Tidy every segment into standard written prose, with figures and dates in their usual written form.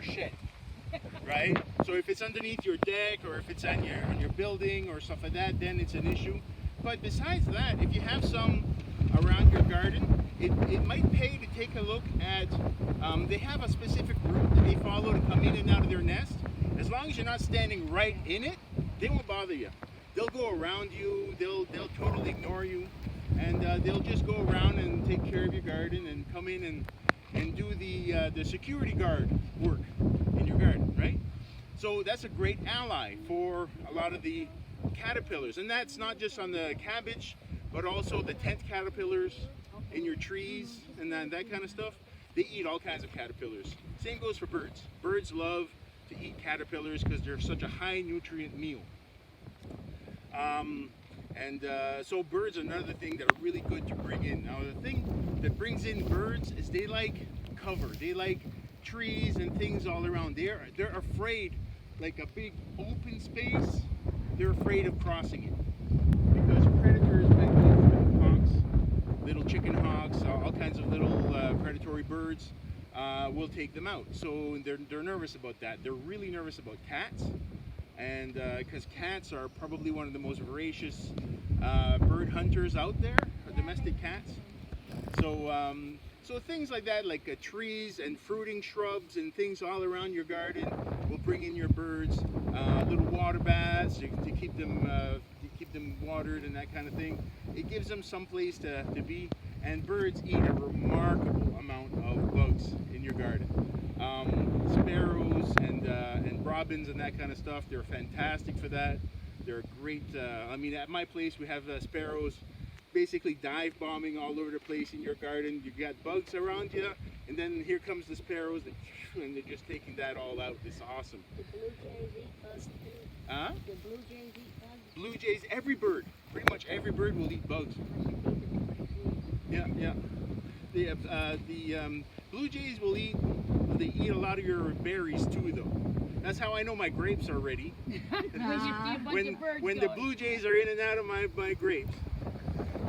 shed, right? So if it's underneath your deck or if it's on your building or stuff like that, then it's an issue. But besides that, if you have some around your garden, it might pay to take a look at, they have a specific route that they follow to come in and out of their nest. As long as you're not standing right in it, they won't bother you. They'll go around you, they'll totally ignore you, and they'll just go around and take care of your garden and come in and do the security guard work in your garden, right? So that's a great ally for a lot of the caterpillars, and that's not just on the cabbage, but also the tent caterpillars in your trees and that kind of stuff. They eat all kinds of caterpillars. Same goes for birds. Birds love to eat caterpillars because they're such a high nutrient meal. So birds are another thing that are really good to bring in. Now the thing that brings in birds is they like cover. They like trees and things all around. They're afraid, like a big open space, they're afraid of crossing it. Because predators like little hawks, little chicken hawks, all kinds of little predatory birds will take them out. So they're nervous about that. They're really nervous about cats. And because cats are probably one of the most voracious bird hunters out there, domestic cats. So things like that, like trees and fruiting shrubs and things all around your garden will bring in your birds. Little water baths to keep them watered and that kind of thing. It gives them some place to be. And birds eat a remarkable amount of bugs in your garden. Sparrows and robins and that kind of stuff, they're fantastic for that. They're great. I mean, at my place we have sparrows basically dive bombing all over the place in your garden. You got bugs around you, and then here comes the sparrows, and they're just taking that all out. It's awesome. The blue jays eat bugs too? Huh? The blue jays eat bugs? Blue jays, every bird, pretty much every bird will eat bugs. Yeah. The blue jays will eat. They eat a lot of your berries too, though. That's how I know my grapes are ready. when the blue jays are in and out of my grapes,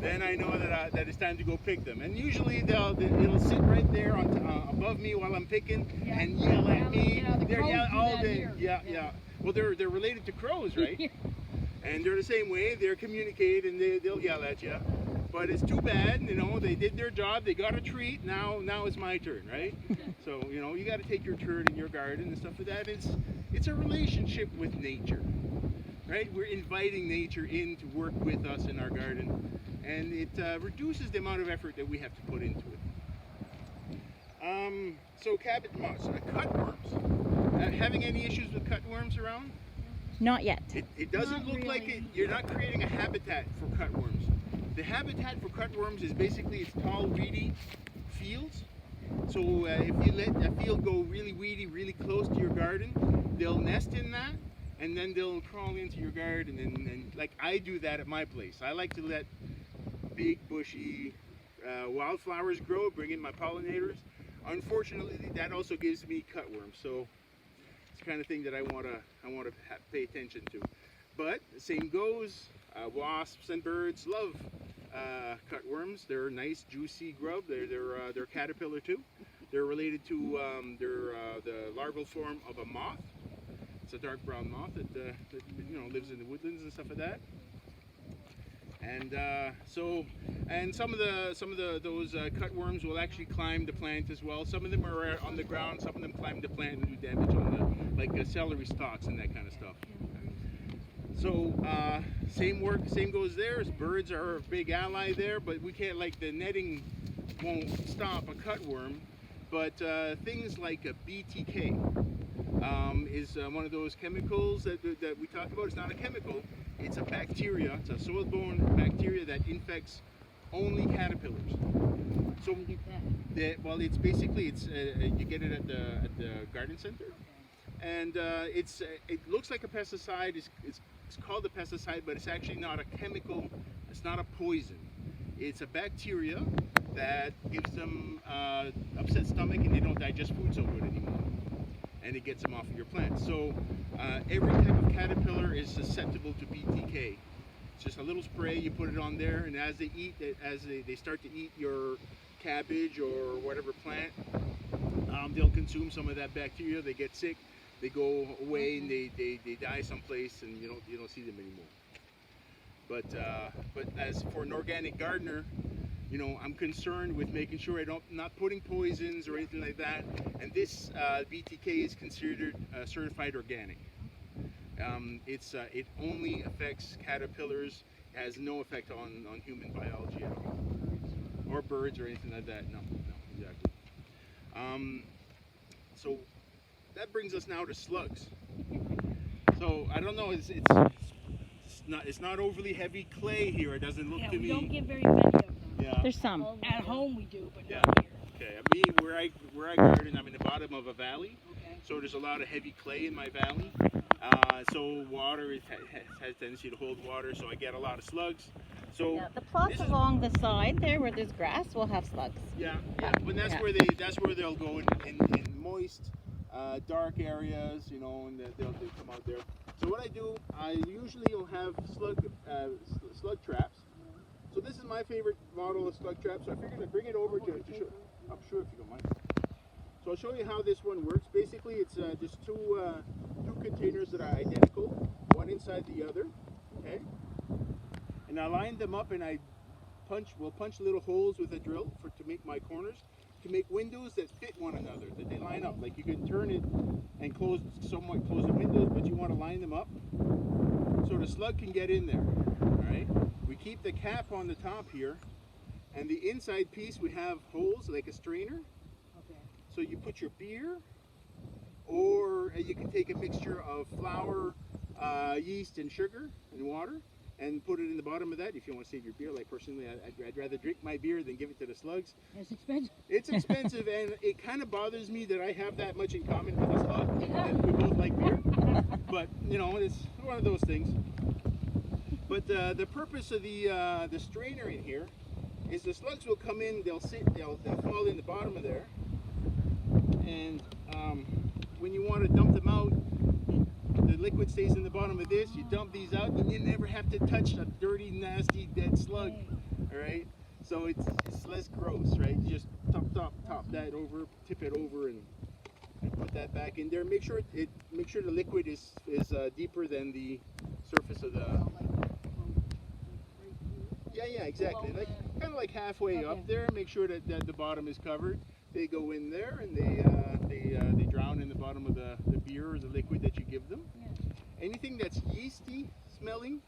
then I know that it's time to go pick them. And usually it'll sit right there above me while I'm picking and yell at me. They're yelling all day. Yeah. Well, they're related to crows, right? And they're the same way. They're communicate and they'll yell at you. But it's too bad, they did their job, they got a treat, now it's my turn, right? So, you got to take your turn in your garden and stuff like that. It's a relationship with nature, right? We're inviting nature in to work with us in our garden, and it reduces the amount of effort that we have to put into it. So cabbage moths, cutworms. Having any issues with cutworms around? Not yet. It doesn't look like it. You're not creating a habitat for cutworms. The habitat for cutworms is basically it's tall, weedy fields. So if you let a field go really weedy, really close to your garden, they'll nest in that, and then they'll crawl into your garden. And like I do that at my place. I like to let big, bushy wildflowers grow, bring in my pollinators. Unfortunately, that also gives me cutworms. So it's the kind of thing that I want to pay attention to. But the same goes. Wasps and birds love cutworms. They're a nice, juicy grub. They're caterpillar too. They're related to the larval form of a moth. It's a dark brown moth that lives in the woodlands and stuff like that. And some of those cutworms will actually climb the plant as well. Some of them are on the ground. Some of them climb the plant and do damage on the celery stalks and that kind of stuff. So same goes there. Birds are a big ally there, but we can't, the netting won't stop a cutworm. But things like a BTK is one of those chemicals that we talk about. It's not a chemical, it's a bacteria. It's a soil-borne bacteria that infects only caterpillars. So it's basically you get it at the garden center, and it looks like a pesticide. It's called a pesticide, but it's actually not a chemical. It's not a poison. It's a bacteria that gives them upset stomach, and they don't digest food so good anymore, and it gets them off of your plant. So every type of caterpillar is susceptible to BTK. It's just a little spray, you put it on there, and as they eat, they start to eat your cabbage or whatever plant, they'll consume some of that bacteria. They get sick, they go away, and they die someplace, and you don't see them anymore. But as for an organic gardener, I'm concerned with making sure not putting poisons or anything like that. And this BTK is considered certified organic. It only affects caterpillars, has no effect on human biology at all, or birds or anything like that. No, exactly. So that brings us now to slugs. So I don't know, it's not overly heavy clay here. It doesn't look to we me. don't get very many of them. Yeah. There's some. At home we do, but Yeah. not here. Okay. Where I garden, I'm in the bottom of a valley, Okay. so there's a lot of heavy clay in my valley. So water has tendency to hold water, so I get a lot of slugs. So Yeah, the plots along the side there where there's grass will have slugs. yeah, but that's Yeah. where they'll go in moist, dark areas, and they'll come out there. So what I usually will have slug traps. So this is my favorite model of slug trap. So I figured I'd bring it over to show. I'm sure if you don't mind. So I'll show you how this one works. Basically, it's just two containers that are identical, one inside the other. Okay. And I line them up, and we'll punch little holes with a drill to make my corners, to make windows that fit one another, that they line up. Like you can turn it and somewhat close the windows, but you want to line them up so the slug can get in there. All right. We keep the cap on the top here, and the inside piece we have holes like a strainer. Okay. So you put your beer, or you can take a mixture of flour, yeast, and sugar and water, and put it in the bottom of that if you want to save your beer. Like personally, I'd rather drink my beer than give it to the slugs. It's expensive. It's expensive, and it kind of bothers me that I have that much in common with a slug, and we both like beer. But it's one of those things. But the purpose of the strainer in here is the slugs will come in, they'll fall in the bottom of there, and when you want to dump them out, the liquid stays in the bottom of this. You dump these out, and you never have to touch a dirty, nasty, dead slug. All right, so it's less gross, right? You just top that over, tip it over, and put that back in there. Make sure the liquid is deeper than the surface of the. Yeah, exactly. Like kind of like halfway up there. Make sure that the bottom is covered. They go in there and they drown in the bottom of the beer or the liquid that you give them. Yeah. Anything that's yeasty smelling,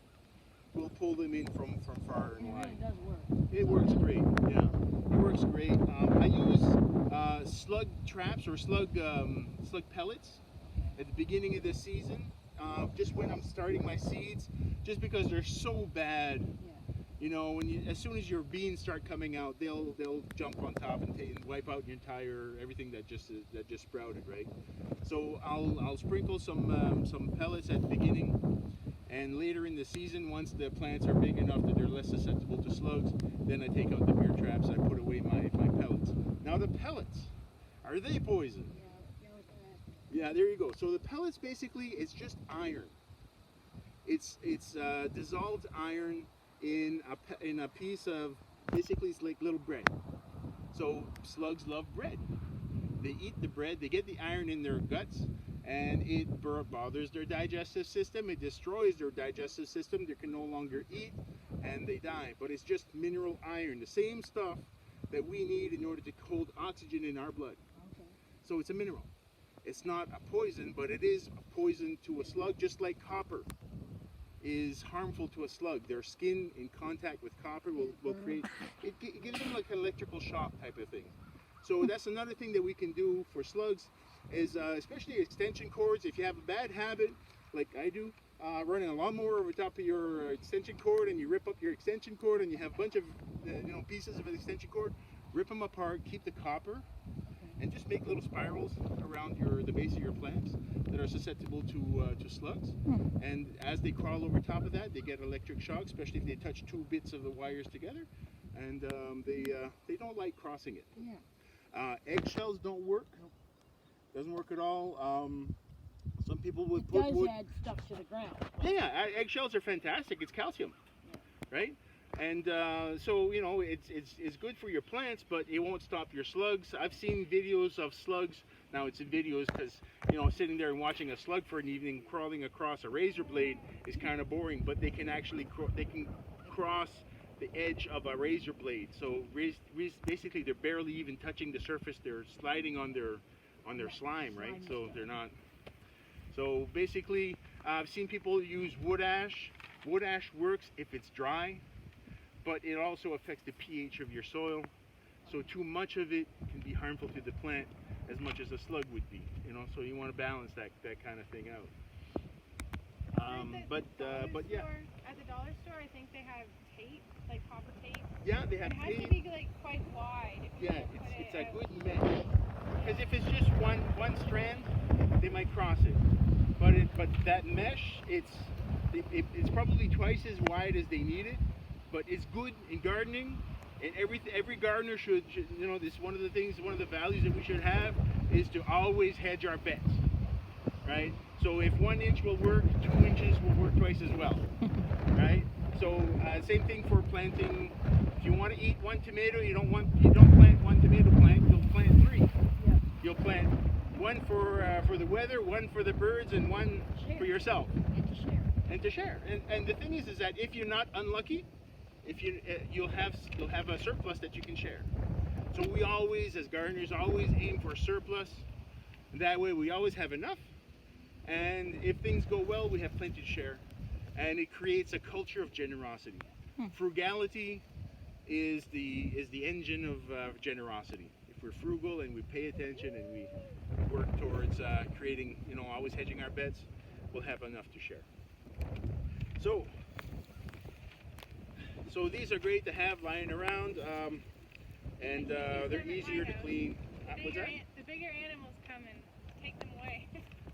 we'll pull them in from far and It wide. really does work. It works great. Yeah, it works great. I use slug traps or slug pellets at the beginning of the season, just when I'm starting my seeds, just because they're so bad. As soon as your beans start coming out, they'll jump on top and wipe out your entire everything that just sprouted, right? So I'll sprinkle some pellets at the beginning, and later in the season, once the plants are big enough that they're less susceptible to slugs, then I take out the beer traps and I put away my pellets. Now the pellets, are they poison? Yeah, there you go. So the pellets basically it's just iron. It's dissolved iron in a piece of, basically it's like little bread. So slugs love bread. They eat the bread, they get the iron in their guts, and it bothers their digestive system, it destroys their digestive system, they can no longer eat, and they die. But it's just mineral iron, the same stuff that we need in order to hold oxygen in our blood. Okay. So it's a mineral. It's not a poison, but it is a poison to a slug, just like copper is harmful to a slug. Their skin in contact with copper will create, it gives them like an electrical shock type of thing. So that's another thing that we can do for slugs is especially extension cords. If you have a bad habit, like I do, running a lawnmower over top of your extension cord, and you rip up your extension cord and you have a bunch of pieces of an extension cord, rip them apart, keep the copper, and just make little spirals around the base of your plants that are susceptible to slugs. And as they crawl over top of that, they get electric shock, especially if they touch two bits of the wires together, and they don't like crossing it. Yeah. Eggshells don't work. Doesn't work at all. Some people would It put does wood. add stuff to the ground. Yeah, eggshells are fantastic. It's calcium, right? And so it's good for your plants, but it won't stop your slugs. I've seen videos of slugs Now it's in videos because, sitting there and watching a slug for an evening crawling across a razor blade is kind of boring, but they can actually cross the edge of a razor blade. So basically they're barely even touching the surface. They're sliding on their slime, right? So they're not. So basically, I've seen people use wood ash. Wood ash works if it's dry, but it also affects the pH of your soil. So too much of it can be harmful to the plant as much as a slug would be, So you want to balance that kind of thing out. But yeah. At the dollar store, I think they have tape, like copper tape. Yeah, they have tape. tape. It has to be like quite wide. Yeah, it's a good mesh. Because if it's just one strand, they might cross it. But that mesh, it's probably twice as wide as they need it. But it's good in gardening. And every gardener should, this one of the values that we should have is to always hedge our bets, right? So if 1 inch will work, 2 inches will work twice as well, right? So same thing for planting. If you want to eat one tomato, you don't plant one tomato plant. You'll plant 3. Yeah. You'll plant one for the weather, one for the birds, and one for yourself. And to share. And the thing is that if you're not unlucky, you'll have a surplus that you can share. So we always, as gardeners, aim for surplus. That way we always have enough. And if things go well, we have plenty to share. And it creates a culture of generosity. Frugality is the engine of generosity. If we're frugal and we pay attention and we work towards creating, always hedging our bets, we'll have enough to share. So these are great to have lying around, and they're easier to clean. What's that? The bigger animals come and take them away.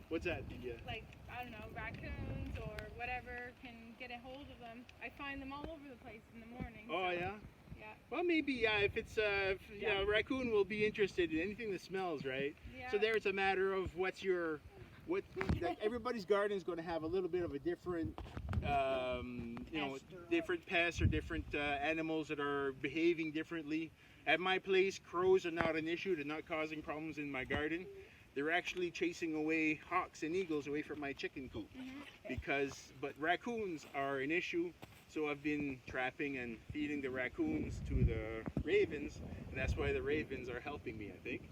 What's that? Like, I don't know, raccoons or whatever can get a hold of them. I find them all over the place in the morning. Oh, so, yeah? Yeah. Well, maybe, if it's, a raccoon will be interested in anything that smells, right? Yeah. So there it's a matter of everybody's garden is going to have a little bit of a different, different pests or different animals that are behaving differently. At my place, crows are not an issue. They're not causing problems in my garden. They're actually chasing away hawks and eagles away from my chicken coop. But raccoons are an issue. So I've been trapping and feeding the raccoons to the ravens, and that's why the ravens are helping me, I think.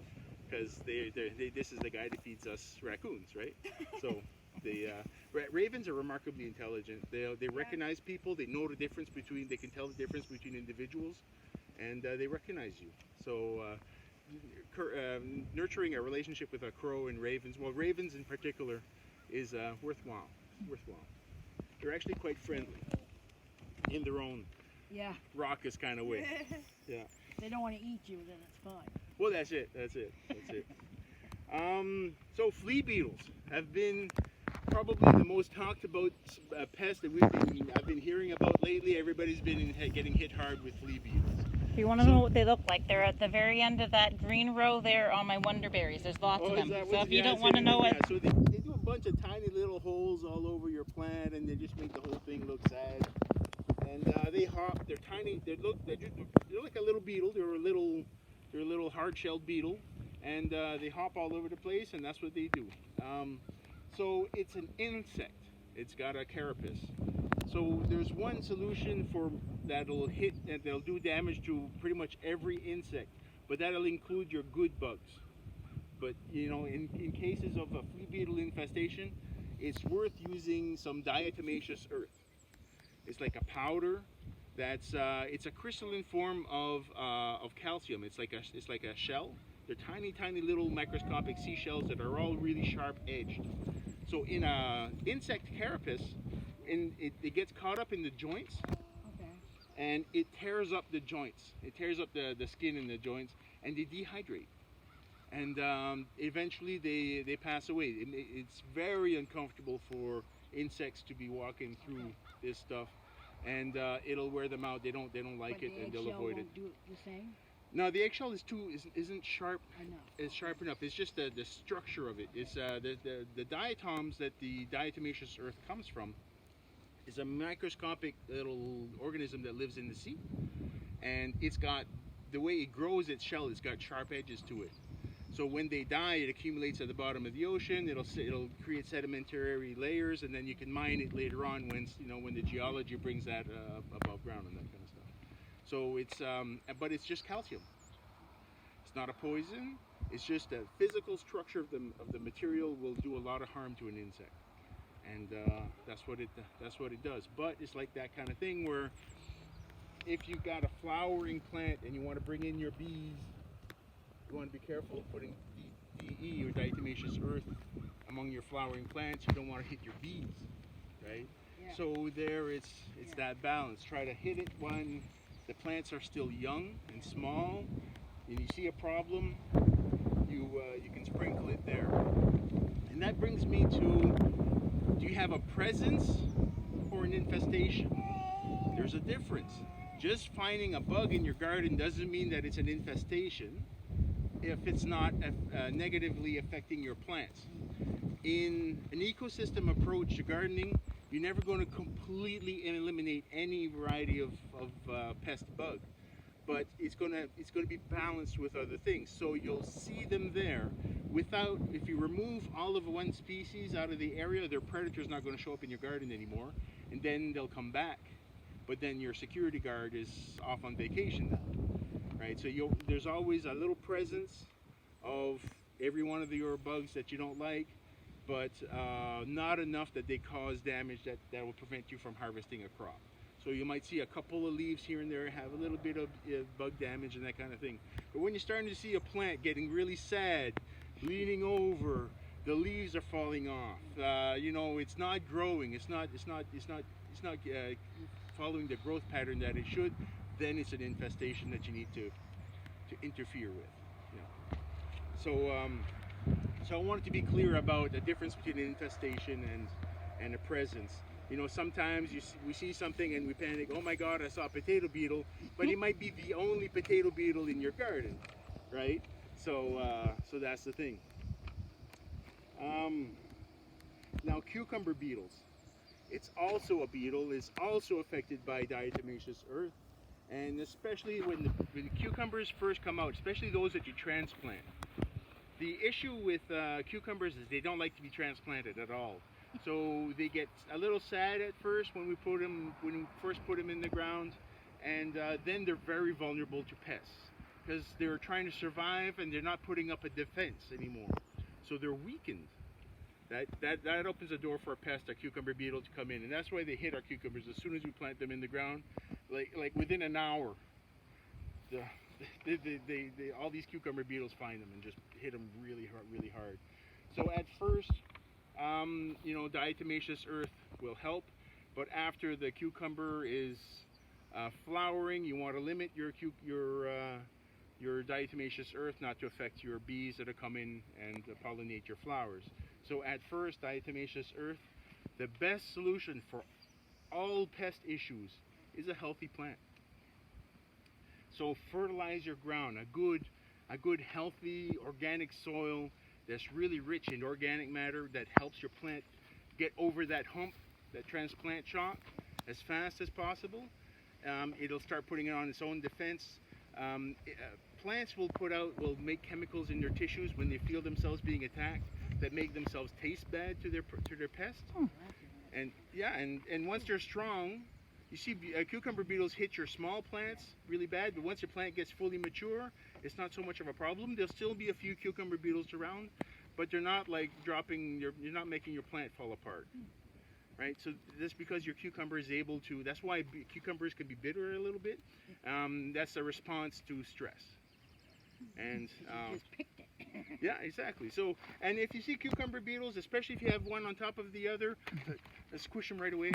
Because this is the guy that feeds us raccoons, right? So ravens are remarkably intelligent. They recognize people. They know the difference between. They can tell the difference between individuals, and they recognize you. So nurturing a relationship with a crow and ravens, well, ravens in particular, is worthwhile. They're actually quite friendly in their own raucous kind of way. Yeah. They don't want to eat you, then it's fine. Well, that's it. So flea beetles have been probably the most talked about pest that I've been hearing about lately. Everybody's been getting hit hard with flea beetles. If you want to know what they look like, they're at the very end of that green row there on my wonderberries. There's lots of them. So if you don't want to know it, so they do a bunch of tiny little holes all over your plant, and they just make the whole thing look sad. And they hop. They're tiny. They're like a little beetle. They're a little hard-shelled beetle, and they hop all over the place, and that's what they do. So it's an insect. It's got a carapace. So there's one solution for that'll do damage to pretty much every insect, but that'll include your good bugs. But in cases of a flea beetle infestation, it's worth using some diatomaceous earth. It's like a powder. It's a crystalline form of calcium. It's like a shell. They're tiny little microscopic seashells that are all really sharp edged. So in a insect carapace, it gets caught up in the joints, and it tears up the joints. It tears up the skin in the joints, and they dehydrate. And eventually they pass away. It's very uncomfortable for insects to be walking through this stuff, and it'll wear them out. They don't like it, and they'll avoid it. Do the same? No, the eggshell isn't sharp. Enough. It's sharp enough. It's just the structure of it. It's the diatoms that the diatomaceous earth comes from is a microscopic little organism that lives in the sea, and it's got the way it grows its shell. It's got sharp edges to it. So when they die, it accumulates at the bottom of the ocean. It'll create sedimentary layers, and then you can mine it later on when the geology brings that above ground and that kind of stuff. So but it's just calcium. It's not a poison. It's just a physical structure of the material will do a lot of harm to an insect, and that's what it does. But it's like that kind of thing where if you've got a flowering plant and you want to bring in your bees, you want to be careful of putting DE or diatomaceous earth among your flowering plants. You don't want to hit your bees, right? Yeah. So it's that balance. Try to hit it when the plants are still young and small, and you see a problem, you can sprinkle it there. And that brings me to, do you have a presence or an infestation? There's a difference. Just finding a bug in your garden doesn't mean that it's an infestation if it's not negatively affecting your plants. In an ecosystem approach to gardening, you're never going to completely eliminate any variety of pest bug, but it's going to be balanced with other things. So you'll see them there without, if you remove all of one species out of the area, their predator's not going to show up in your garden anymore, and then they'll come back. But then your security guard is off on vacation now, right? So there's always a little presence of every one of your bugs that you don't like, but not enough that they cause damage that will prevent you from harvesting a crop. So you might see a couple of leaves here and there have a little bit of bug damage and that kind of thing. But when you're starting to see a plant getting really sad, leaning over, the leaves are falling off, it's not growing, it's not following the growth pattern that it should, then it's an infestation that you need to interfere with. So I wanted to be clear about the difference between an infestation and a presence. Sometimes we see something and we panic, oh my God, I saw a potato beetle, but it might be the only potato beetle in your garden, right? So that's the thing. Now cucumber beetles. It's also a beetle, it's also affected by diatomaceous earth, and especially when the cucumbers first come out, especially those that you transplant. The issue with cucumbers is they don't like to be transplanted at all. So they get a little sad at first when we first put them in the ground, and then they're very vulnerable to pests because they're trying to survive and they're not putting up a defense anymore. So they're weakened. That opens the door for a pest, a cucumber beetle, to come in, and that's why they hit our cucumbers as soon as we plant them in the ground. Like within an hour, all these cucumber beetles find them and just hit them really hard. So at first, diatomaceous earth will help, but after the cucumber is flowering, you want to limit your diatomaceous earth not to affect your bees that come in and pollinate your flowers. So at first, diatomaceous earth, the best solution for all pest issues is a healthy plant. So fertilize your ground, a good healthy organic soil that's really rich in organic matter that helps your plant get over that hump, that transplant shock, as fast as possible. It'll start putting it on its own defense. Plants will make chemicals in their tissues when they feel themselves being attacked that make themselves taste bad to their pest. And once they're strong, you see cucumber beetles hit your small plants really bad, but once your plant gets fully mature, it's not so much of a problem. There'll still be a few cucumber beetles around, but they're not like you're not making your plant fall apart. Right, so that's because your cucumber is able to. That's why cucumbers can be bitter a little bit. That's a response to stress. And just picked it. yeah, exactly. So, and if you see cucumber beetles, especially if you have one on top of the other, squish them right away.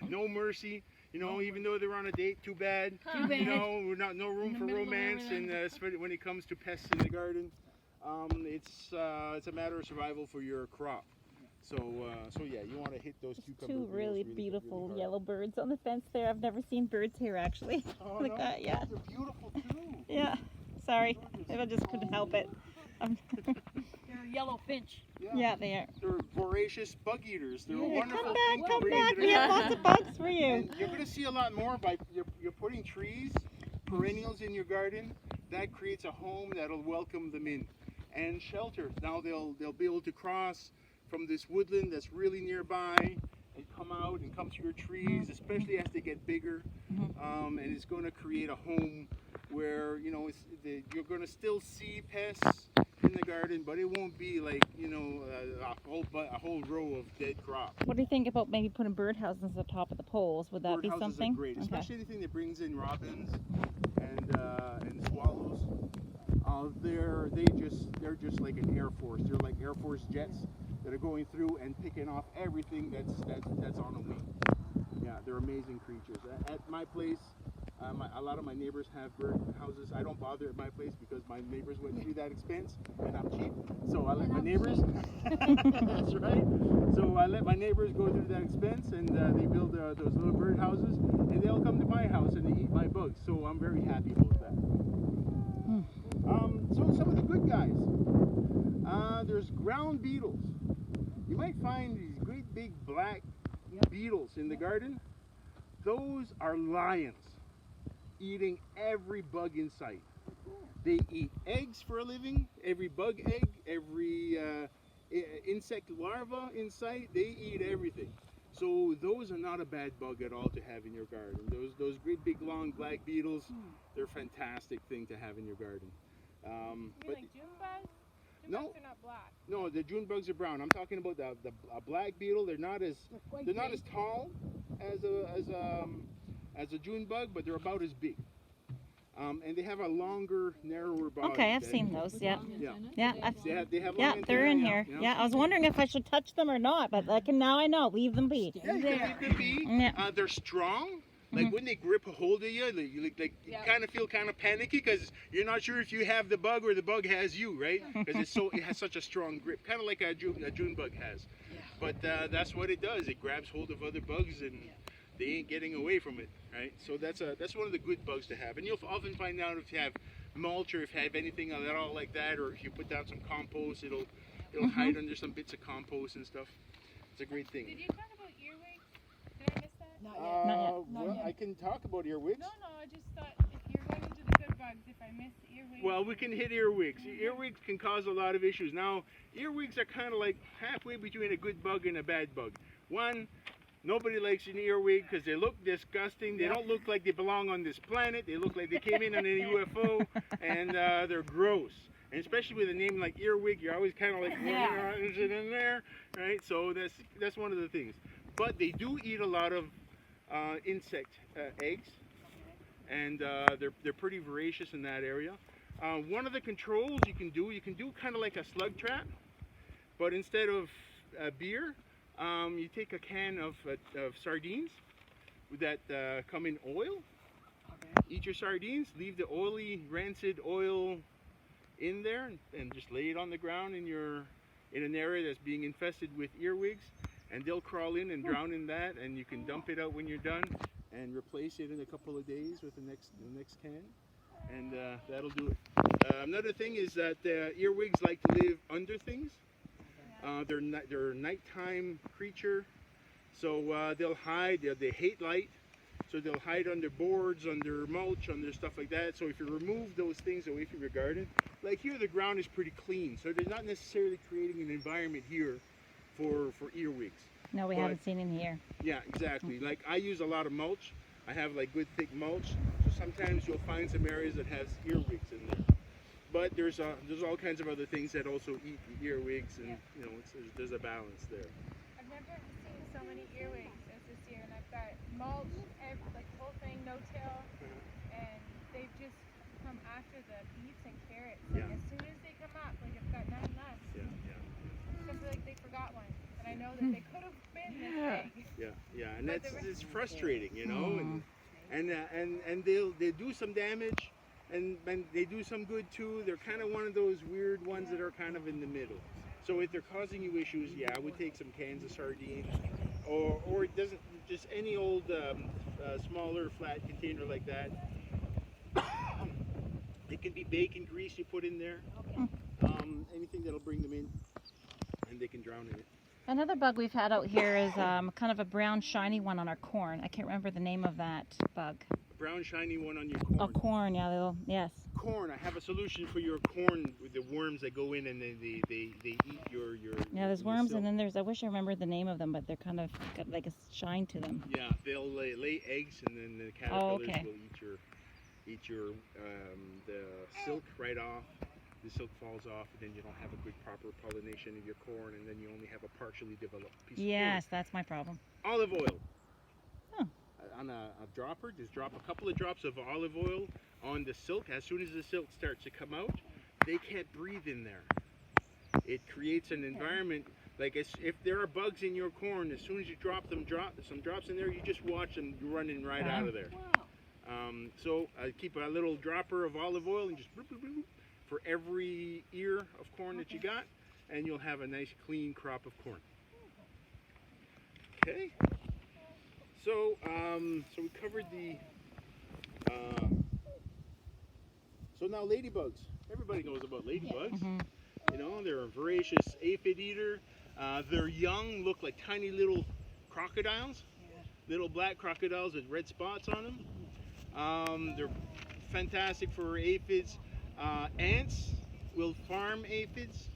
No mercy. Even though they're on a date, too bad. Too bad. No room for romance, and especially when it comes to pests in the garden, it's a matter of survival for your crop. So yeah, you want to hit those cucumber Two beetles really beautiful yellow birds on the fence there. I've never seen birds here actually. Oh, Like no, that, yeah. They're beautiful too. Yeah. Sorry, I just couldn't help it. They're a yellow finch. Yeah, they are. They're voracious bug eaters. They're a Yeah, wonderful come thing back, to come bring back. into We the have garden. lots of bugs for you. And you're going to see a lot more by you're putting trees, perennials in your garden that creates a home that'll welcome them in, and shelter. Now they'll be able to cross from this woodland that's really nearby and come out and come through your trees, especially as they get bigger. And it's going to create a home where you're going to still see pests in the garden, but it won't be like a whole row of dead crops. What do you think about maybe putting birdhouses at the top of the poles? Would that be Birdhouses something? are great, especially anything that brings in robins and swallows. They're just like an Air Force. They're like Air Force jets that are going through and picking off everything that's on a wing. Yeah, they're amazing creatures. At my place, a lot of my neighbors have bird houses. I don't bother at my place because my neighbors went through that expense, and I'm cheap. So I let my neighbors. That's right. So I let my neighbors go through that expense, and they build those little bird houses, and they'll come to my house and they eat my bugs. So I'm very happy about that. So some of the good guys. There's ground beetles. You might find these great big black beetles in the garden. Those are lions, eating every bug in sight. They eat eggs for a living, every bug egg, every insect larva in sight. They eat everything. So those are not a bad bug at all to have in your garden. Those great big long black beetles, they're a fantastic thing to have in your garden. Like June bugs? June No. bugs are not black. No, the June bugs are brown. I'm talking about the black beetle. They're not as tall as a June bug, but they're about as big. And they have a longer, narrower body. Okay, I've seen those. Yeah. Yeah. Yeah, They have yeah, long they're in antennae, here. Yeah, I was wondering if I should touch them or not, but now I know. Leave them be. Yeah, you can leave them be. Yeah. They're strong. Like when they grip a hold of you, you kind of feel kind of panicky because you're not sure if you have the bug or the bug has you, right? Because it has such a strong grip, kind of like a June bug has. But that's what it does. It grabs hold of other bugs and they ain't getting away from it, right? So that's one of the good bugs to have. And you'll often find out if you have mulch or if you have anything at all like that, or if you put down some compost, it'll hide under some bits of compost and stuff. It's a great thing. Did you talk about earwigs? Did I miss that? Well, I can talk about earwigs. No, I just thought if you're going into the good bugs, if I missed the earwigs. Well, we can hit earwigs. Earwigs can cause a lot of issues. Now, earwigs are kind of like halfway between a good bug and a bad bug. One, nobody likes an earwig because they look disgusting. They don't look like they belong on this planet. They look like they came in on a UFO, and they're gross. And especially with a name like earwig, you're always kind of like, is it in there? Right? So that's one of the things. But they do eat a lot of insect eggs, and they're pretty voracious in that area. One of the controls you can do kind of like a slug trap, but instead of beer, you take a can of sardines that come in oil. Eat your sardines, leave the oily, rancid oil in there, and just lay it on the ground in an area that's being infested with earwigs. And they'll crawl in and drown in that, and you can dump it out when you're done and replace it in a couple of days with the next can, and that'll do it. Another thing is that earwigs like to live under things. They're a nighttime creature, so they'll hide. They hate light, so they'll hide under boards, under mulch, under stuff like that. So if you remove those things away from your garden, like here the ground is pretty clean, so they're not necessarily creating an environment here for earwigs. No, we haven't seen him here. Yeah, exactly. Like I use a lot of mulch. I have like good thick mulch. So sometimes you'll find some areas that has earwigs in there. But there's all kinds of other things that also eat the earwigs, and there's a balance there. I've never seen so many earwigs as this year, and I've got mulch, like the whole thing, no-till, and they've just come after the beets and carrots. Like as soon as they come up, like I've got 9 left. I feel like they forgot one, and I know that they could have been this big. Yeah, and it's frustrating, and they'll do some damage, and they do some good too. They're kind of one of those weird ones that are kind of in the middle. So if they're causing you issues, I would take some cans of sardines, or it doesn't just any old smaller flat container like that. It can be bacon grease you put in there. Anything that'll bring them in, and they can drown in it. Another bug we've had out here is kind of a brown shiny one on our corn. I can't remember the name of that bug. A brown shiny one on your corn. Oh, corn, yes. corn, I have a solution for your corn with the worms that go in and they eat your Yeah, there's your worms, silk. and then there's, I wish I remembered the name of them, but they're kind of got like a shine to them. Yeah, they'll lay eggs and then the caterpillars okay. will eat your the silk right off. The silk falls off, and then you don't have a good proper pollination of your corn, and then you only have a partially developed piece Yes, that's my problem. of corn. Olive oil. Oh. On a dropper, just drop a couple of drops of olive oil on the silk. As soon as the silk starts to come out, they can't breathe in there. It creates an environment, like if there are bugs in your corn, as soon as you drop some drops in there, you just watch them running right out of there. Wow. So I keep a little dropper of olive oil and just bloop, bloop, bloop, for every ear of corn that you got, and you'll have a nice clean crop of corn. Okay. So so we covered the. So now ladybugs. Everybody knows about ladybugs. Mm-hmm. You know, they're a voracious aphid eater. Their young look like tiny little crocodiles, little black crocodiles with red spots on them. They're fantastic for aphids. Ants will farm aphids.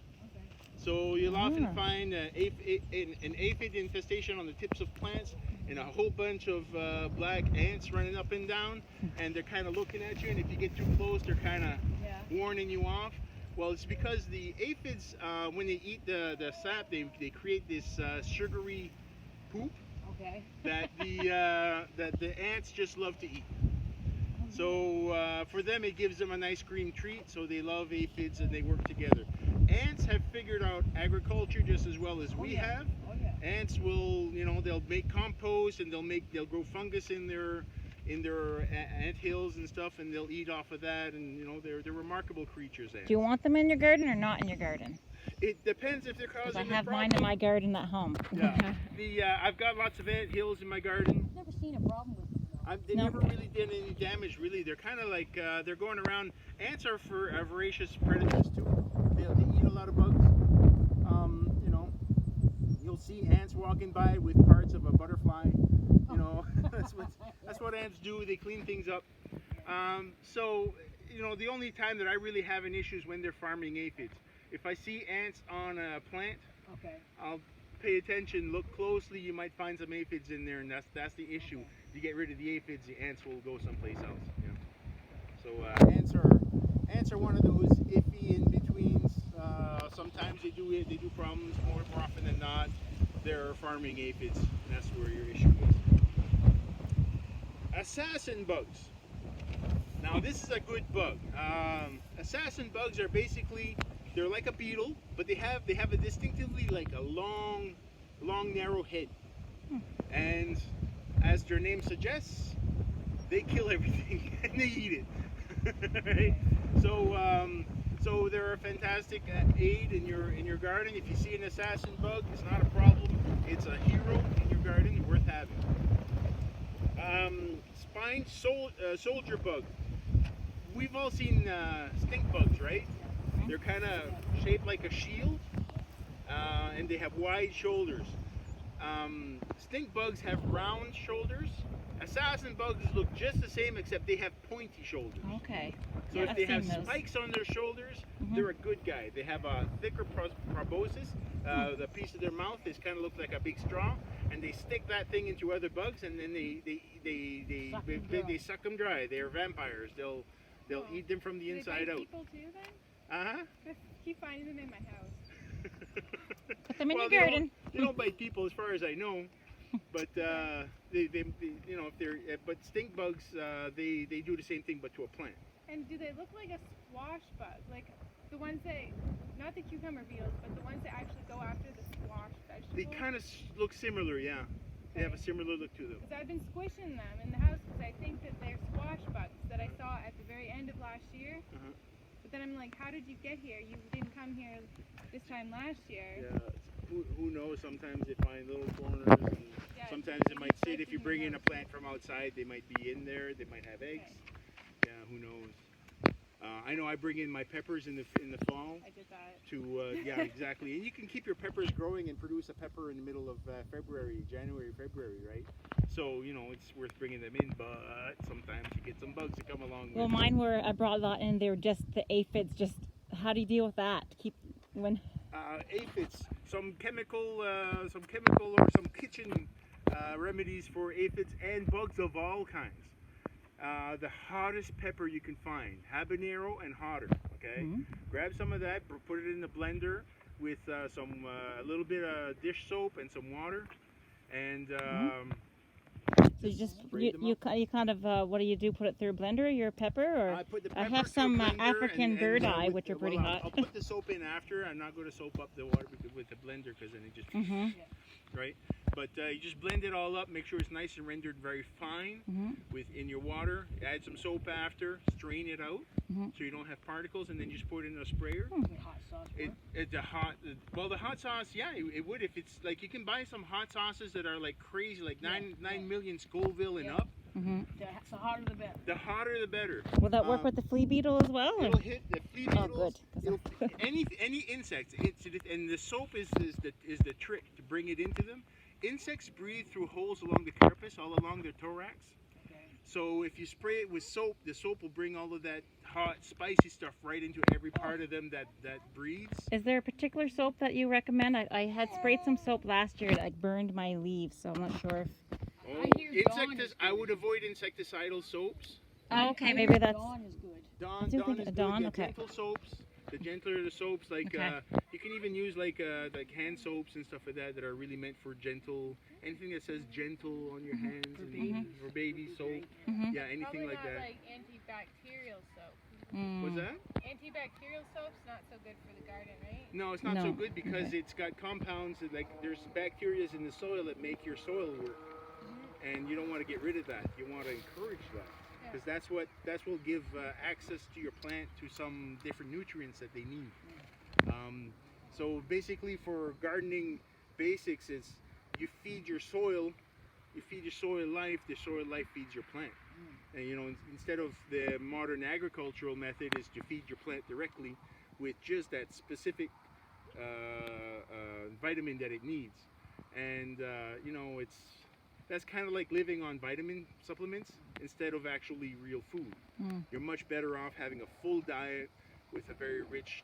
So you'll often find an aphid infestation on the tips of plants and a whole bunch of black ants running up and down, and they're kind of looking at you, and if you get too close, they're kind of warning you off. Well, it's because the aphids, when they eat the sap, they create this sugary poop that the ants just love to eat. So for them, it gives them a nice green treat, so they love aphids and they work together. Ants have figured out agriculture just as well as we have. Ants will, you know, they'll make compost and they'll grow fungus in their ant hills and stuff, and they'll eat off of that, and you know, they're remarkable creatures. Ants. Do you want them in your garden or not in your garden? It depends if they're causing I a have problem. mine in my garden at home. Yeah, I've got lots of ant hills in my garden. I've never seen a problem with them. They never really did any damage, really. They're kind of like, they're going around. Ants are voracious predators, too. They eat a lot of bugs. You know, you'll see ants walking by with parts of a butterfly. You know, that's what ants do. They clean things up. So, you know, the only time that I really have an issue is when they're farming aphids. If I see ants on a plant, I'll pay attention, look closely. You might find some aphids in there, and that's the issue. You get rid of the aphids, the ants will go someplace else. You know? So ants are one of those iffy in betweens. Sometimes they do problems. More often than not, they're farming aphids, and that's where your issue is. Assassin bugs. Now this is a good bug. Assassin bugs are basically, they're like a beetle, but they have a distinctively like a long narrow head, and as their name suggests, they kill everything and they eat it. Right? So they're a fantastic aid in your garden. If you see an assassin bug, it's not a problem. It's a hero in your garden, worth having. Spined soldier bug. We've all seen stink bugs, right? They're kind of shaped like a shield, and they have wide shoulders. Stink bugs have round shoulders. Assassin bugs look just the same, except they have pointy shoulders. Okay. So if they have spikes on their shoulders, they're a good guy. They have a thicker proboscis. The piece of their mouth is kind of look like a big straw, and they stick that thing into other bugs, and then they suck them dry. They're vampires. They'll eat them from the inside out. People too, then? I keep finding them in my house. Put them in your garden. They don't bite people, as far as I know. But they you know, if they're but stink bugs, they do the same thing, but to a plant. And do they look like a squash bug, like the ones that, not the cucumber beetles, but the ones that actually go after the squash vegetable? They kind of look similar, yeah. They have a similar look to them. Because I've been squishing them in the house because I think that they're squash bugs that I saw at the very end of last year. But then I'm like, how did you get here? You didn't come here this time last year. Yeah. Who knows? Sometimes they find little corners, and sometimes it might sit. If you bring in a plant from outside, they might be in there. They might have eggs. Yeah, who knows? I know I bring in my peppers in the fall. I did that. To yeah, exactly. And you can keep your peppers growing and produce a pepper in the middle of February, January, February, right? So you know it's worth bringing them in, but sometimes you get some bugs that come along. Well, with mine were, I brought a lot in. They were just the aphids. Just how do you deal with that? Keep when. Aphids, some chemical or some kitchen remedies for aphids and bugs of all kinds. The hottest pepper you can find, habanero and hotter. Okay, grab some of that, put it in the blender with some a little bit of dish soap and some water, and So you just spray them up. you kind of what do you do? Put it through a blender, your pepper, or I put the I pepper have through a some blender African and, bird eye, with which the- are pretty well, hot. I'll put the soap in after. I'm not going to soap up the water with the blender because then it just right. But you just blend it all up. Make sure it's nice and rendered very fine in your water. Add some soap after. Strain it out so you don't have particles, and then just pour it in a sprayer. Hot sauce. The hot sauce, yeah, it would if it's like you can buy some hot sauces that are like crazy, like 9 million Scoville and up. The hotter the better. The hotter the better. Will that work with the flea beetle as well? It'll hit the flea beetles. Oh, good. Any insects. And the soap is the trick to bring it into them. Insects breathe through holes along the carapace, all along their thorax. So if you spray it with soap, the soap will bring all of that hot, spicy stuff right into every part of them that breathes. Is there a particular soap that you recommend? I had sprayed some soap last year that burned my leaves, so I'm not sure if. I hear Dawn is I would avoid insecticidal soaps. Oh, okay, maybe that's. Dawn is good. Dawn I do is think good. Dawn, Yeah, okay. gentle soaps. The gentler the soaps, like Okay. you can even use like hand soaps and stuff like that are really meant for gentle. Anything that says gentle on your hands or baby soap. Yeah, anything Probably like not that. like antibacterial soap. What's that? Antibacterial soap's not so good for the garden, right? No, it's not so No. good because it's got compounds that, like there's bacteria in the soil that make your soil work, and you don't want to get rid of that. You want to encourage that because that's what will give access to your plant to some different nutrients that they need. So basically, for gardening basics, is you feed your soil life. The soil life feeds your plant. And you know, instead of the modern agricultural method is to feed your plant directly with just that specific vitamin that it needs. And you know, that's kind of like living on vitamin supplements instead of actually real food. You're much better off having a full diet with a very rich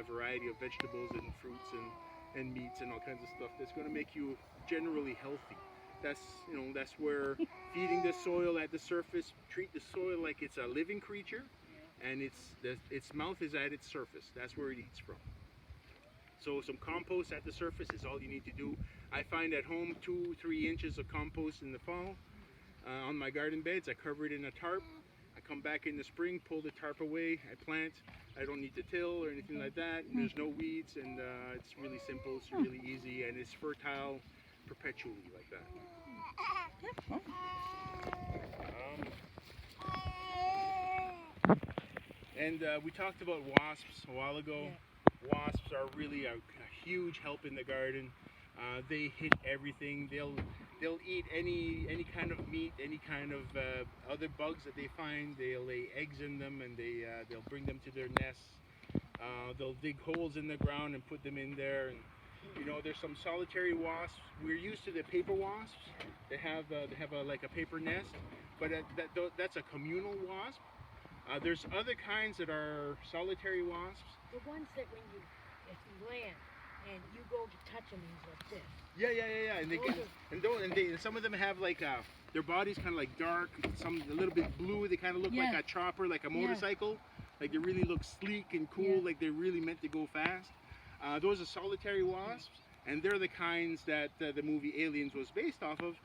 variety of vegetables and fruits and meats and all kinds of stuff that's going to make you generally healthy. That's where feeding the soil at the surface, treat the soil like it's a living creature, and its mouth is at its surface. That's where it eats from. So some compost at the surface is all you need to do. I find at home 2-3 inches of compost in the fall on my garden beds. I cover it in a tarp. I come back in the spring, pull the tarp away, I plant. I don't need to till or anything like that. There's no weeds, and it's really simple. It's really easy, and it's fertile perpetually like that. And we talked about wasps a while ago. Wasps are really a huge help in the garden. They hit everything. They'll eat any kind of meat, any kind of other bugs that they find. They'll lay eggs in them, and they'll bring them to their nests. They'll dig holes in the ground and put them in there. And you know, there's some solitary wasps. We're used to the paper wasps. They have like a paper nest, but that's a communal wasp. There's other kinds that are solitary wasps. The ones that if you land and you go to touch them, he's like this. Yeah. And some of them have like their body's kind of like dark, some a little bit blue. They kind of look like a chopper, like a motorcycle. Like they really look sleek and cool. Like they're really meant to go fast. Those are solitary wasps, and they're the kinds that the movie Aliens was based off of,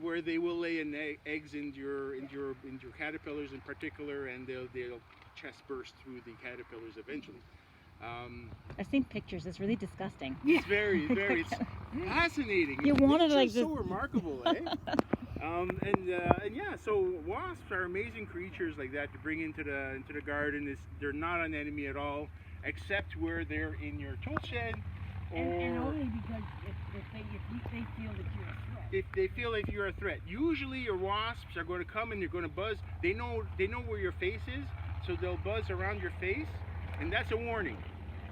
where they will lay eggs into your caterpillars in particular, and they'll chest burst through the caterpillars eventually. I've seen pictures. It's really disgusting. It's very it's fascinating. You wanted Nature's like this. so remarkable, eh? And yeah, so wasps are amazing creatures like that to bring into the garden. They're not an enemy at all, except where they're in your tool shed And only because if they feel that you're a threat. If they feel like you're a threat. Usually your wasps are going to come and they're going to buzz. They know where your face is, so they'll buzz around your face, and that's a warning.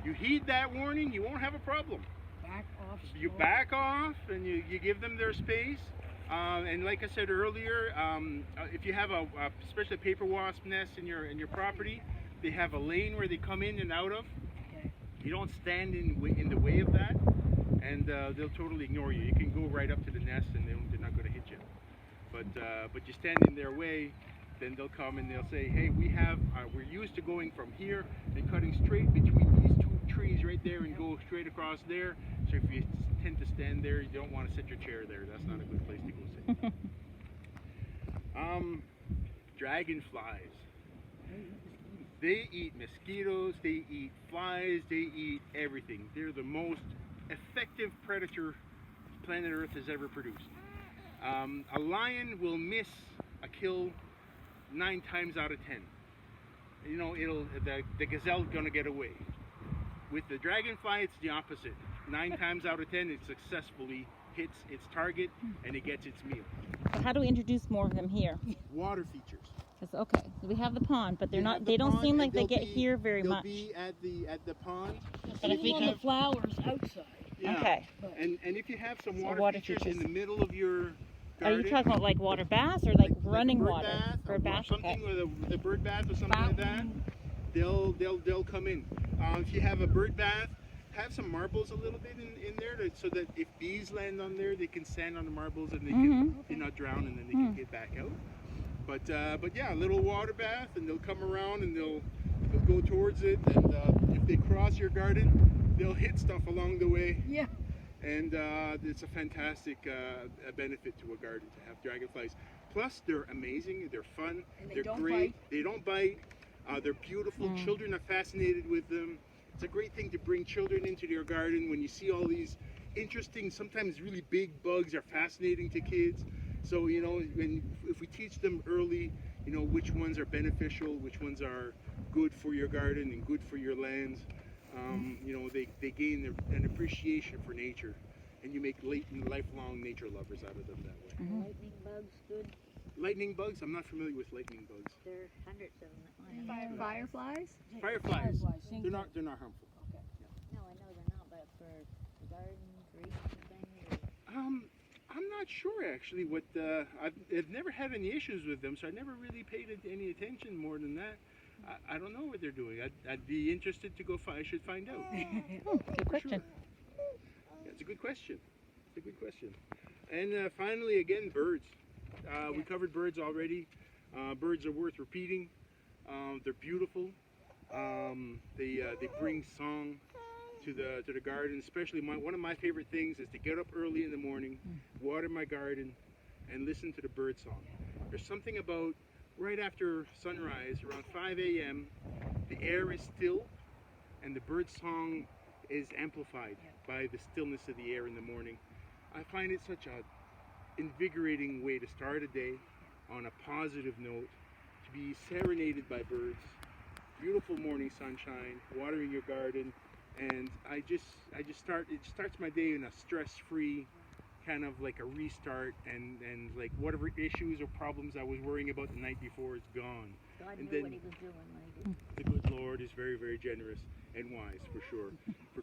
You heed that warning, you won't have a problem. Back off. You back off and you give them their space. And like I said earlier, if you have especially a paper wasp nest in your property, they have a lane where they come in and out of. Okay. You don't stand in the way of that, and they'll totally ignore you. You can go right up to the nest and they're not going to hit you. But you stand in their way, then they'll come and they'll say, hey, we're used to going from here and cutting straight between these two trees right there and go straight across there. So if you tend to stand there, you don't want to set your chair there. That's not a good place to go sit. Dragonflies. They eat mosquitoes, they eat flies, they eat everything. They're the most effective predator planet Earth has ever produced. A lion will miss a kill 9 times out of 10. You know, the gazelle's gonna get away. With the dragonfly, it's the opposite. 9 times out of 10, it successfully hits its target and it gets its meal. So how do we introduce more of them here? Water features. Okay, we have the pond, but they're not. They They don't seem like they get be, here very they'll much. be at the pond. But if we have the flowers outside. Yeah. Okay. And if you have some So water features in the middle of your Are you garden, talking about like water baths or like a running bird water? bath, Bird bath. something Okay. with a bird bath or something like that, they'll come in. If you have a bird bath, have some marbles a little bit in there so that if bees land on there, they can stand on the marbles and they can they're not drown and then they can get back out. But yeah, a little water bath and they'll come around and they'll go towards it, and if they cross your garden, they'll hit stuff along the way. Yeah. And it's a fantastic benefit to a garden to have dragonflies. Plus, they're amazing. They're fun. And they they're don't great. bite. They don't bite. They're beautiful. Children are fascinated with them. It's a great thing to bring children into your garden when you see all these interesting, sometimes really big bugs are fascinating to kids. So, you know, if we teach them early, you know, which ones are beneficial, which ones are good for your garden and good for your lands, you know, they gain an appreciation for nature, and you make lifelong nature lovers out of them that way. Lightning bugs, good. Lightning bugs? I'm not familiar with lightning bugs. There are hundreds of them. That line. Fireflies? Fireflies, Same they're thing. not harmful. No, I know they're not, but for the garden, green things. I'm not sure actually. I've never had any issues with them, so I never really paid any attention more than that. I don't know what they're doing. I'd be interested to go. I should find out. Good question. Sure. Yeah, it's a good question. It's a good question. And finally, again, birds. We covered birds already. Birds are worth repeating. They're beautiful. They bring song to the garden. Especially one of my favorite things is to get up early in the morning, water my garden, and listen to the bird song. There's something about right after sunrise, around 5 a.m., the air is still, and the bird song is amplified by the stillness of the air in the morning. I find it such a invigorating way to start a day on a positive note, to be serenaded by birds, beautiful morning sunshine, watering your garden, and it starts my day in a stress-free kind of like a restart, and like whatever issues or problems I was worrying about the night before is gone. God And knew then- what he was doing when he did. The good Lord is very, very generous and wise, for sure, for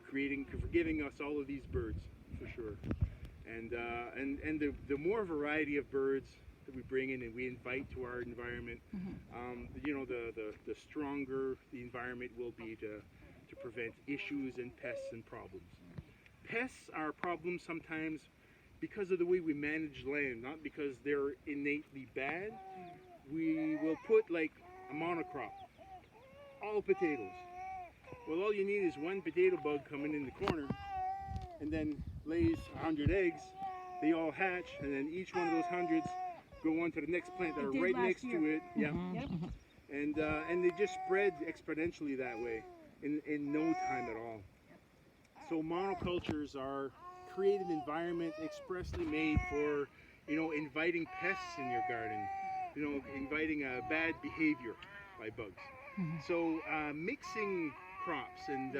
giving us all of these birds, for sure. And the more variety of birds that we bring in and we invite to our environment, you know, the stronger the environment will be to prevent issues and pests and problems. Pests are problems sometimes because of the way we manage land, not because they're innately bad. We will put like a monocrop, all potatoes. Well, all you need is one potato bug coming in the corner and then lays 100 eggs. They all hatch, and then each one of those hundreds go on to the next plant that are did right last next year. to it. Yeah. Yep. And they just spread exponentially that way in no time at all. So monocultures are create an environment expressly made for, you know, inviting pests in your garden, you know, inviting bad behavior by bugs. So mixing crops and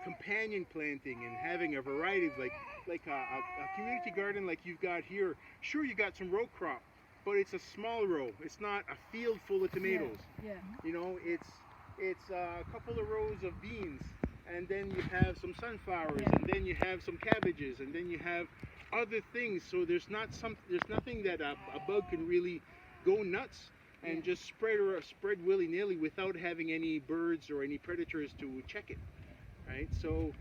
companion planting and having a variety of like a community garden like you've got here. Sure, you got some row crop, but it's a small row. It's not a field full of tomatoes. Yeah. You know, it's a couple of rows of beans, and then you have some sunflowers, and then you have some cabbages, and then you have other things. So there's nothing that a bug can really go nuts and just spread willy-nilly without having any birds or any predators to check it, right? So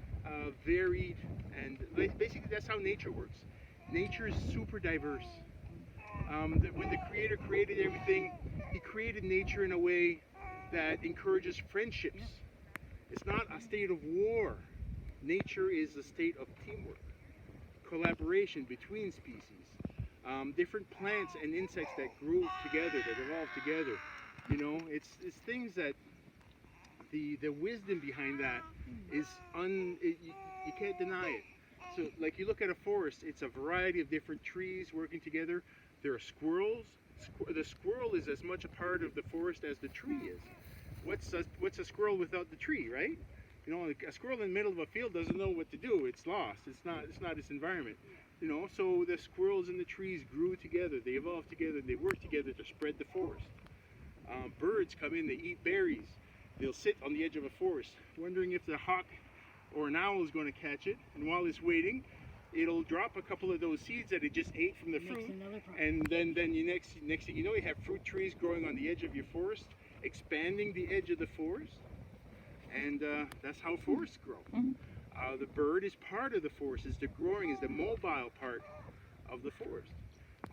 varied, and basically that's how nature works. Nature is super diverse. When the Creator created everything, He created nature in a way that encourages friendships. It's not a state of war. Nature is a state of teamwork, collaboration between species. Different plants and insects that grew together, that evolved together. You know, it's things that the wisdom behind that is you can't deny it. So, like you look at a forest, it's a variety of different trees working together. There are squirrels. The squirrel is as much a part of the forest as the tree is. What's a squirrel without the tree, right? You know, a squirrel in the middle of a field doesn't know what to do. It's lost. It's not its environment. You know, so the squirrels and the trees grew together. They evolved together. They worked together to spread the forest. Birds come in. They eat berries. They'll sit on the edge of a forest, wondering if the hawk or an owl is going to catch it. And while it's waiting, it'll drop a couple of those seeds that it just ate from the fruit. And then next thing you know, you have fruit trees growing on the edge of your forest, expanding the edge of the forest. And that's how forests grow. The bird is part of the forest. Is the mobile part of the forest.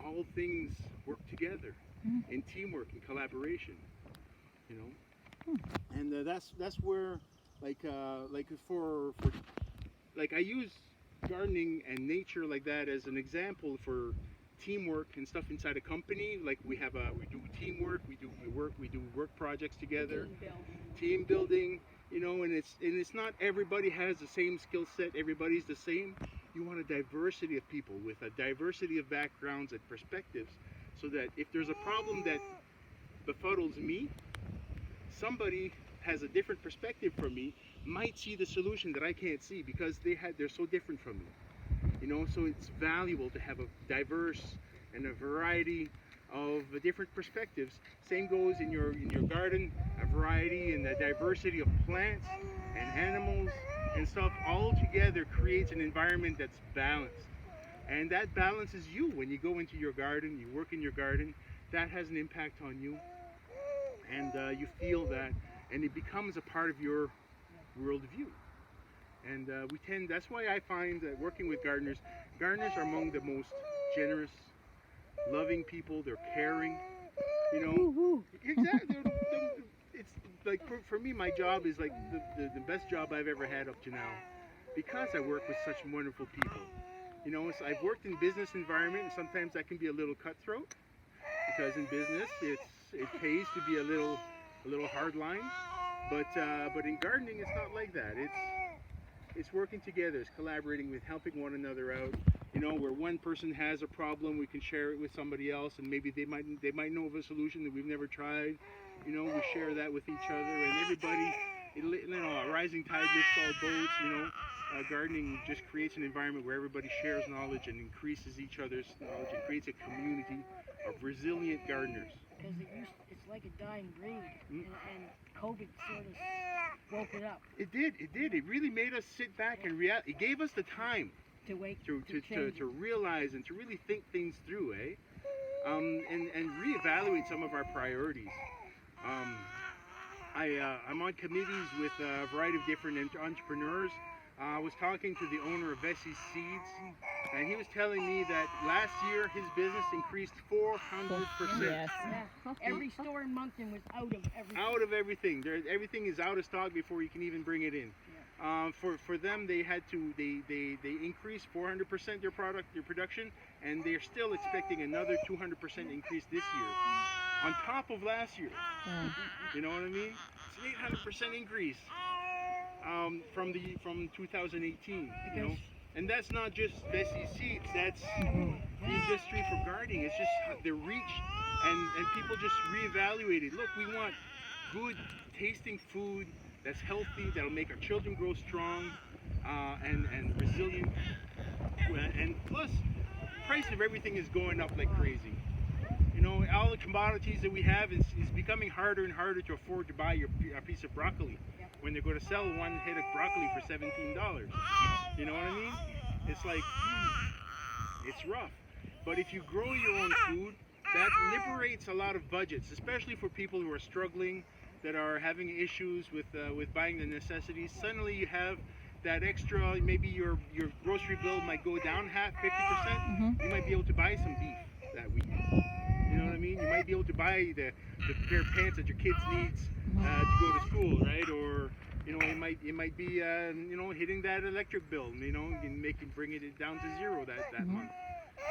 All things work together in teamwork and collaboration. You know, and that's where like I use gardening and nature like that as an example for teamwork and stuff inside a company. Like we do teamwork, we do work projects together, team building. You know, and it's not everybody has the same skill set. Everybody's the same. You want a diversity of people with a diversity of backgrounds and perspectives, so that if there's a problem that befuddles me, somebody has a different perspective from me might see the solution that I can't see because they're so different from me. You know, so it's valuable to have a diverse and a variety of different perspectives. Same goes in your garden, a variety and a diversity of plants and animals and stuff all together creates an environment that's balanced. And that balances you when you go into your garden, you work in your garden. That has an impact on you, and you feel that, and it becomes a part of your worldview. And that's why I find that working with gardeners are among the most generous, loving people. They're caring, you know. Exactly. It's like for me, my job is like the best job I've ever had up to now, because I work with such wonderful people. You know, so I've worked in business environment, and sometimes that can be a little cutthroat, because in business it pays to be a little hard line. But in gardening, it's not like that. It's working together. It's collaborating with, helping one another out. You know, where one person has a problem, we can share it with somebody else, and maybe they might know of a solution that we've never tried. You know, we share that with each other, and everybody. You know, a rising tide lifts all boats. You know, gardening just creates an environment where everybody shares knowledge and increases each other's knowledge, and creates a community of resilient gardeners. Because it's like a dying breed, and COVID sort of woke it up. It did. It really made us sit back and react. It gave us the time To wake to realize and to really think things through, and reevaluate some of our priorities. I'm on committees with a variety of different entrepreneurs. I was talking to the owner of Bessie's Seeds, and he was telling me that last year his business increased 400%. Yes. Yeah. Every store in Moncton was out of everything. Out of everything. Everything is out of stock before you can even bring it in. For them, they increased 400% their production, and they're still expecting another 200% increase this year, on top of last year. You know what I mean? It's an 800% increase from 2018. You know, and that's not just Bessie's Seeds. That's the industry for gardening. It's just the reach, and people just reevaluated. Look, we want good tasting food that's healthy, that'll make our children grow strong and resilient. And plus, price of everything is going up like crazy. You know, all the commodities that we have is becoming harder and harder to afford to buy a piece of broccoli when they're going to sell one head of broccoli for $17. You know what I mean? It's like, it's rough. But if you grow your own food, that liberates a lot of budgets, especially for people who are struggling, that are having issues with buying the necessities. Suddenly you have that extra, maybe your grocery bill might go down 50%. You might be able to buy some beef that week. You know what I mean? You might be able to buy the pair of pants that your kids needs to go to school, right? Or you know, it might be you know, hitting that electric bill, you know, and bringing it down to zero that month.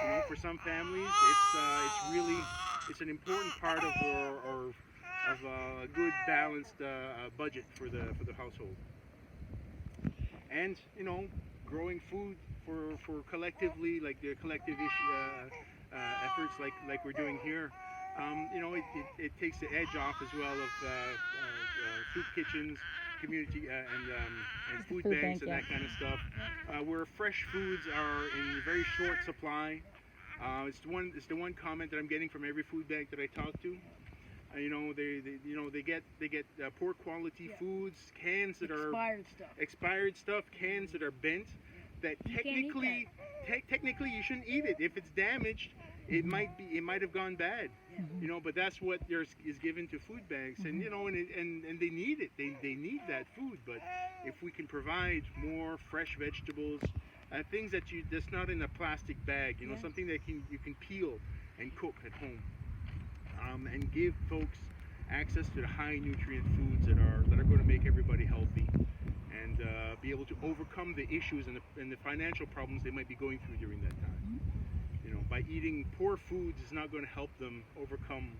You know, for some families, it's an important part of a good balanced budget for the household. And you know, growing food for collectively, like the collective efforts like we're doing here, you know, it takes the edge off as well of soup kitchens, community and food banks and that kind of stuff, where fresh foods are in very short supply. It's the one comment that I'm getting from every food bank that I talk to. You know, they get poor quality foods, cans that are expired stuff, cans that are bent, that technically you shouldn't eat it. If it's damaged, it might have gone bad. You know, but that's what is given to food banks, and you know, and they need it. They need that food. But if we can provide more fresh vegetables, things that's not in a plastic bag, you know, something that you can peel and cook at home. And give folks access to the high nutrient foods that are going to make everybody healthy, and be able to overcome the issues and the financial problems they might be going through during that time. You know, by eating poor foods is not going to help them overcome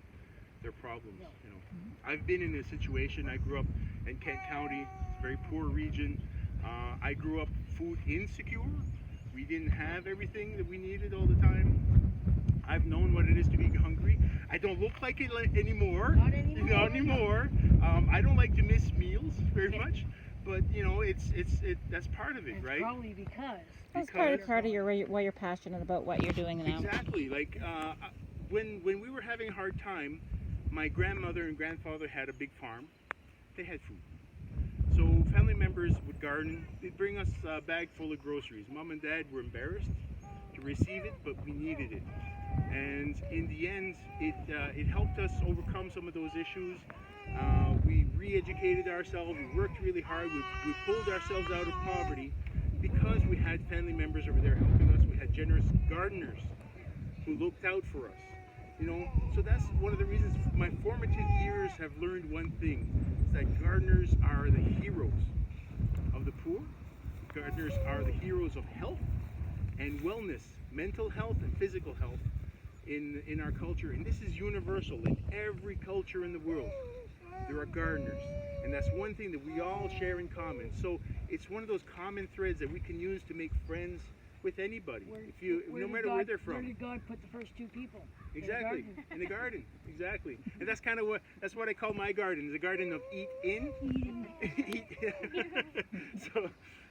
their problems. You know, I've been in a situation. I grew up in Kent County, it's a very poor region. I grew up food insecure. We didn't have everything that we needed all the time. I've known what it is to be hungry. I don't look like it anymore. Not anymore. I don't like to miss meals very much, but you know, that's part of it, and right? Probably because That's part of why you're passionate about what you're doing now. Exactly. Like when we were having a hard time, my grandmother and grandfather had a big farm. They had food. So family members would garden. They'd bring us a bag full of groceries. Mom and Dad were embarrassed to receive it, but we needed it. And in the end, it helped us overcome some of those issues. We re-educated ourselves. We worked really hard. We pulled ourselves out of poverty because we had family members over there helping us. We had generous gardeners who looked out for us. You know, so that's one of the reasons my formative years have learned one thing: is that gardeners are the heroes of the poor. Gardeners are the heroes of health and wellness, mental health and physical health in our culture. And this is universal in every culture in the world. There are gardeners, and that's one thing that we all share in common. So it's one of those common threads that we can use to make friends with anybody, no matter where they're from. Where did God put the first two people? Exactly, in the garden. Exactly, and that's kind of what I call my garden. The garden of eat in. Eat.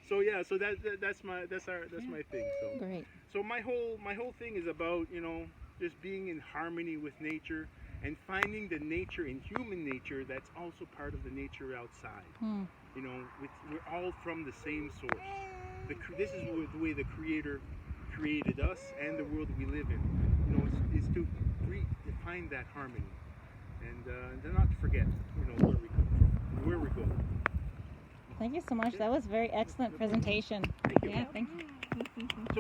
So yeah, so that's my thing. So Great. So my whole thing is about, you know, just being in harmony with nature and finding the nature in human nature that's also part of the nature outside. You know, we're all from the same source. This is the way the Creator created us and the world we live in. You know, it's to find that harmony and not to forget, you know, where we come from and where we're going. Thank you so much. That was a very excellent presentation. Thank you. Yeah, thank you. So